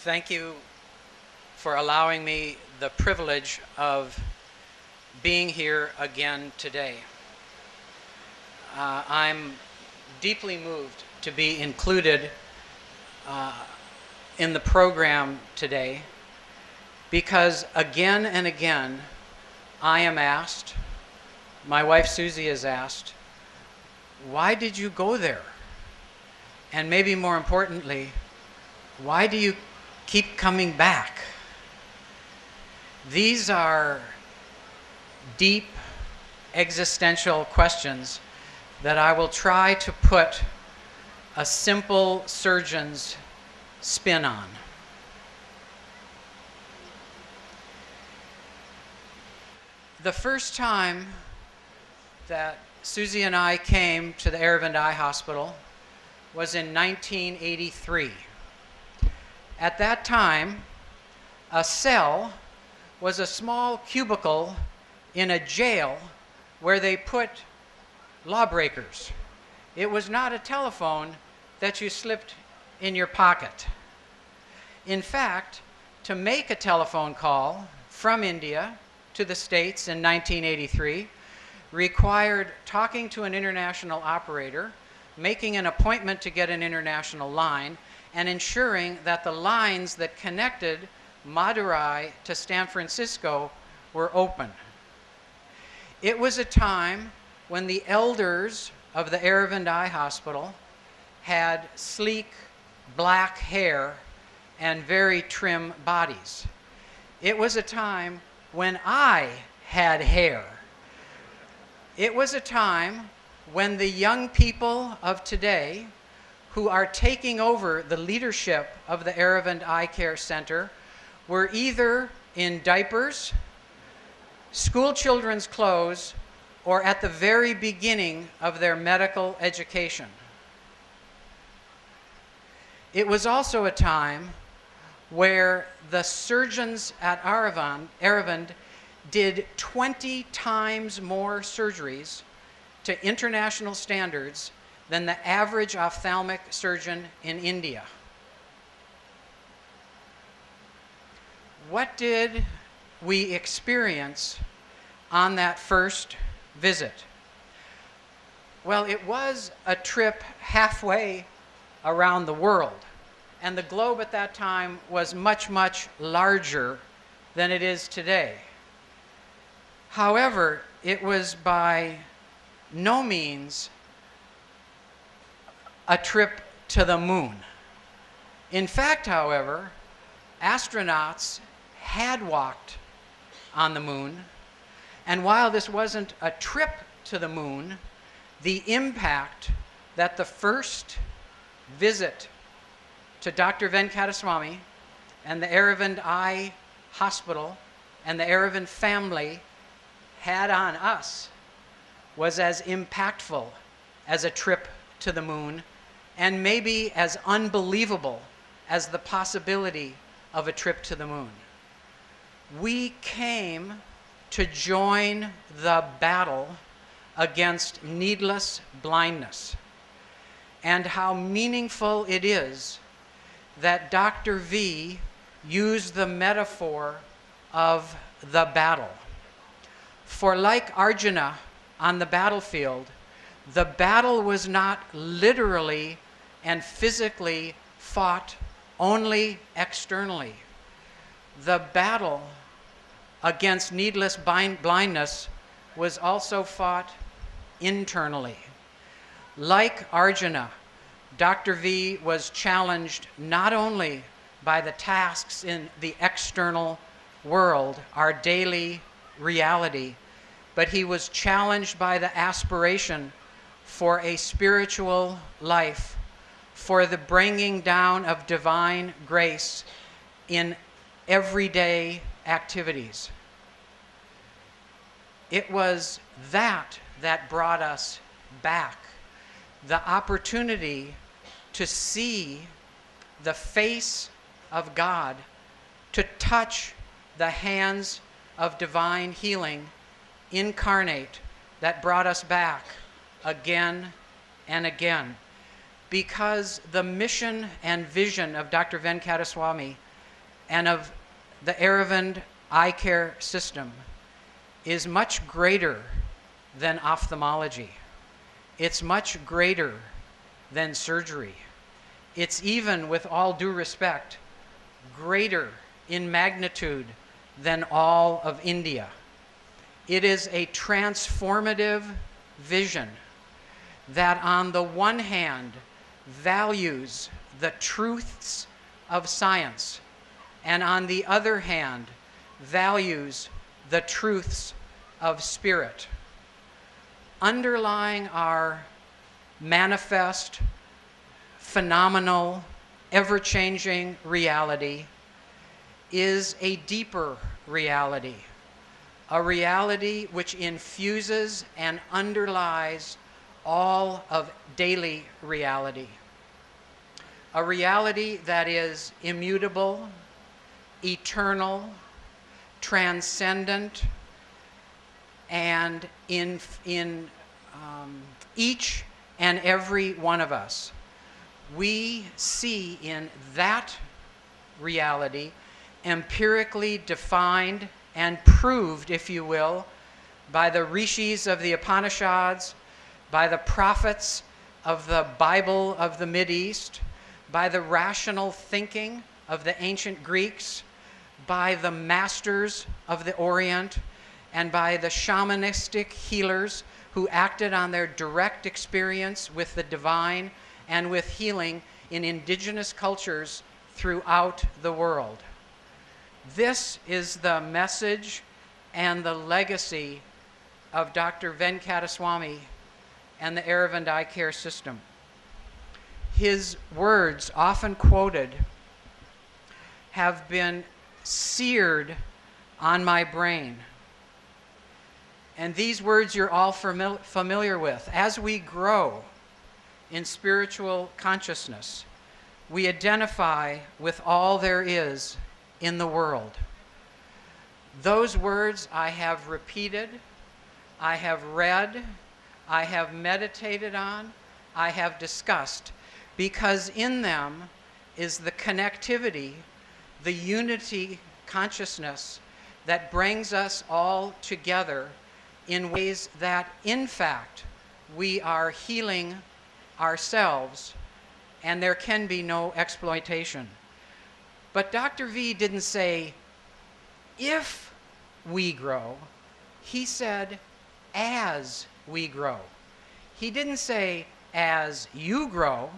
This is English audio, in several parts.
Thank you for allowing me the privilege of being here again today. I'm deeply moved to be included in the program today because again and again I am asked, my wife Susie is asked, why did you go there? And maybe more importantly, why do you keep coming back? These are deep existential questions that I will try to put a simple surgeon's spin on. The first time that Susie and I came to the Aravind Eye Hospital was in 1983. At that time, a cell was a small cubicle in a jail where they put lawbreakers. It was not a telephone that you slipped in your pocket. In fact, to make a telephone call from India to the States in 1983 required talking to an international operator, making an appointment to get an international line, and ensuring that the lines that connected Madurai to San Francisco were open. It was a time when the elders of the Aravind Eye Hospital had sleek black hair and very trim bodies. It was a time when I had hair. It was a time when the young people of today who are taking over the leadership of the Aravind Eye Care Center were either in diapers, school children's clothes, or at the very beginning of their medical education. It was also a time where the surgeons at Aravind did 20 times more surgeries to international standards than the average ophthalmic surgeon in India. What did we experience on that first visit? Well, it was a trip halfway around the world, and the globe at that time was much, much larger than it is today. However, it was by no means a trip to the moon. In fact, however, astronauts had walked on the moon, and while this wasn't a trip to the moon, the impact that the first visit to Dr. Venkataswamy and the Aravind Eye Hospital and the Aravind family had on us was as impactful as a trip to the moon, and maybe as unbelievable as the possibility of a trip to the moon. We came to join the battle against needless blindness, and how meaningful it is that Dr. V used the metaphor of the battle. For like Arjuna on the battlefield, the battle was not literally and physically fought only externally. The battle against needless blindness was also fought internally. Like Arjuna, Dr. V was challenged not only by the tasks in the external world, our daily reality, but he was challenged by the aspiration for a spiritual life, for the bringing down of divine grace in everyday activities. It was that brought us back, the opportunity to see the face of God, to touch the hands of divine healing incarnate, that brought us back again and again. Because the mission and vision of Dr. Venkataswamy and of the Aravind eye care system is much greater than ophthalmology. It's much greater than surgery. It's even, with all due respect, greater in magnitude than all of India. It is a transformative vision that on the one hand values the truths of science, and on the other hand values the truths of spirit. Underlying our manifest, phenomenal, ever-changing reality is a deeper reality, a reality which infuses and underlies all of daily reality, a reality that is immutable, eternal, transcendent, and in each and every one of us, we see in that reality, empirically defined and proved, if you will, by the rishis of the Upanishads, by the prophets of the Bible of the Mideast, by the rational thinking of the ancient Greeks, by the masters of the Orient, and by the shamanistic healers who acted on their direct experience with the divine and with healing in indigenous cultures throughout the world. This is the message and the legacy of Dr. Venkataswamy and the Aravind eye care system. His words, often quoted, have been seared on my brain. And these words you're all familiar with. As we grow in spiritual consciousness, we identify with all there is in the world. Those words I have repeated, I have read, I have meditated on, I have discussed, because in them is the connectivity, the unity consciousness that brings us all together in ways that, in fact, we are healing ourselves, and there can be no exploitation. But Dr. V didn't say, if we grow. He said, as we grow. He didn't say, as you grow,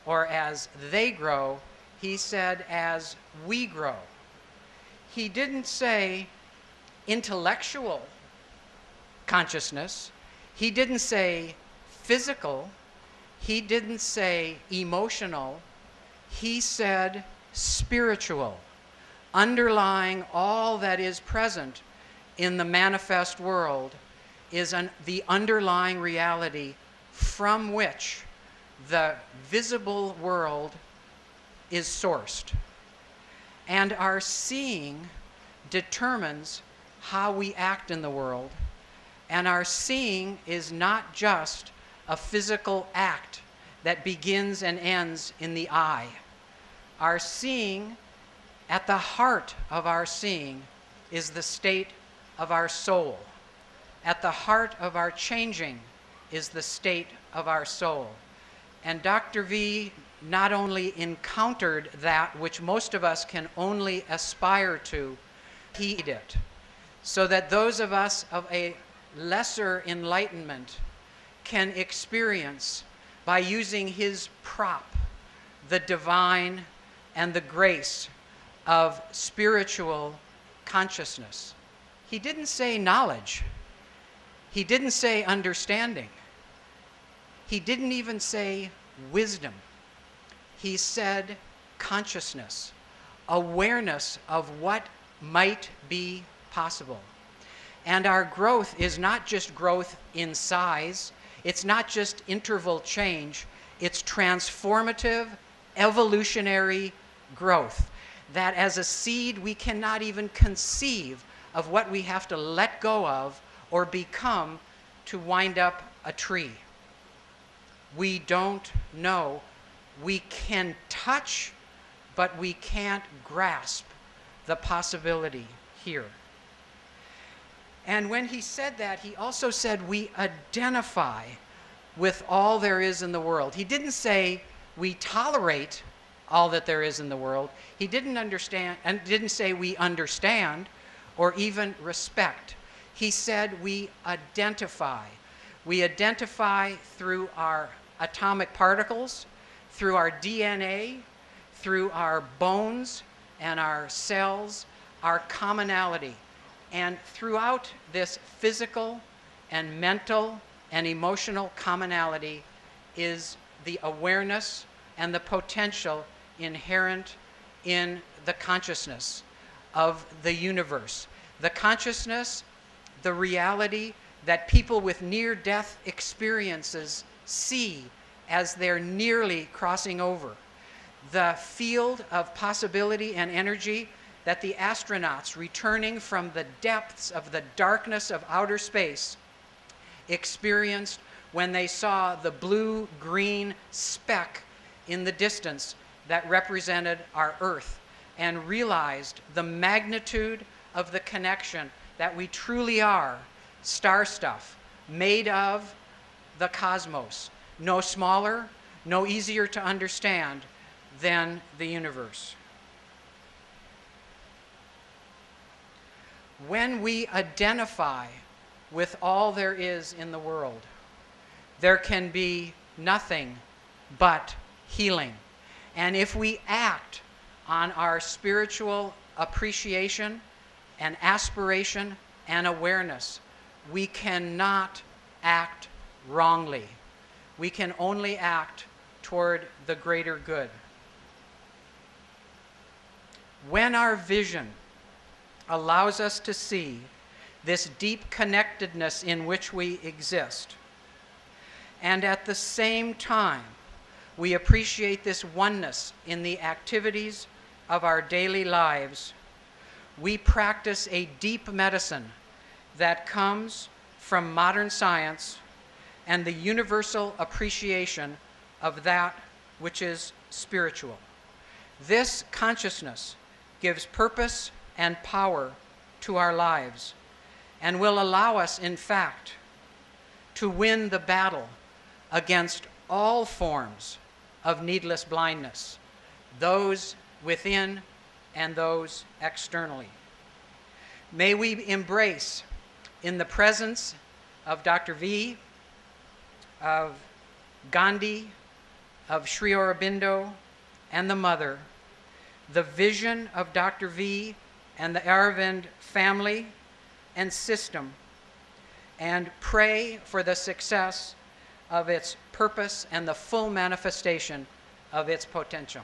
or as they grow. He said, as we grow. He didn't say intellectual consciousness. He didn't say physical. He didn't say emotional. He said spiritual, underlying all that is present in the manifest world is the underlying reality from which the visible world is sourced. And our seeing determines how we act in the world. And our seeing is not just a physical act that begins and ends in the eye. Our seeing, at the heart of our seeing, is the state of our soul. At the heart of our changing is the state of our soul. And Dr. V not only encountered that which most of us can only aspire to, he did it. So that those of us of a lesser enlightenment can experience, by using his prop, the divine and the grace of spiritual consciousness. He didn't say knowledge. He didn't say understanding. He didn't even say wisdom. He said consciousness, awareness of what might be possible. And our growth is not just growth in size, it's not just interval change, it's transformative, evolutionary growth. That as a seed, we cannot even conceive of what we have to let go of or become to wind up a tree. We don't know. We can touch, but we can't grasp the possibility here. And when he said that, he also said we identify with all there is in the world. He didn't say we tolerate all that there is in the world. He didn't understand, and didn't say we understand or even respect. He said we identify. We identify through our atomic particles, through our DNA, through our bones and our cells, our commonality. And throughout this physical and mental and emotional commonality is the awareness and the potential inherent in the consciousness of the universe. The consciousness, the reality that people with near-death experiences see as they're nearly crossing over. The field of possibility and energy that the astronauts returning from the depths of the darkness of outer space experienced when they saw the blue-green speck in the distance that represented our Earth and realized the magnitude of the connection that we truly are star stuff made of the cosmos, no smaller, no easier to understand than the universe. When we identify with all there is in the world, there can be nothing but healing. And if we act on our spiritual appreciation and aspiration and awareness, we cannot act wrongly. We can only act toward the greater good. When our vision allows us to see this deep connectedness in which we exist, and at the same time, we appreciate this oneness in the activities of our daily lives, we practice a deep medicine that comes from modern science and the universal appreciation of that which is spiritual. This consciousness gives purpose and power to our lives and will allow us, in fact, to win the battle against all forms of needless blindness, those within and those externally. May we embrace, in the presence of Dr. V, of Gandhi, of Sri Aurobindo, and the Mother, the vision of Dr. V and the Aravind family and system, and pray for the success of its purpose and the full manifestation of its potential.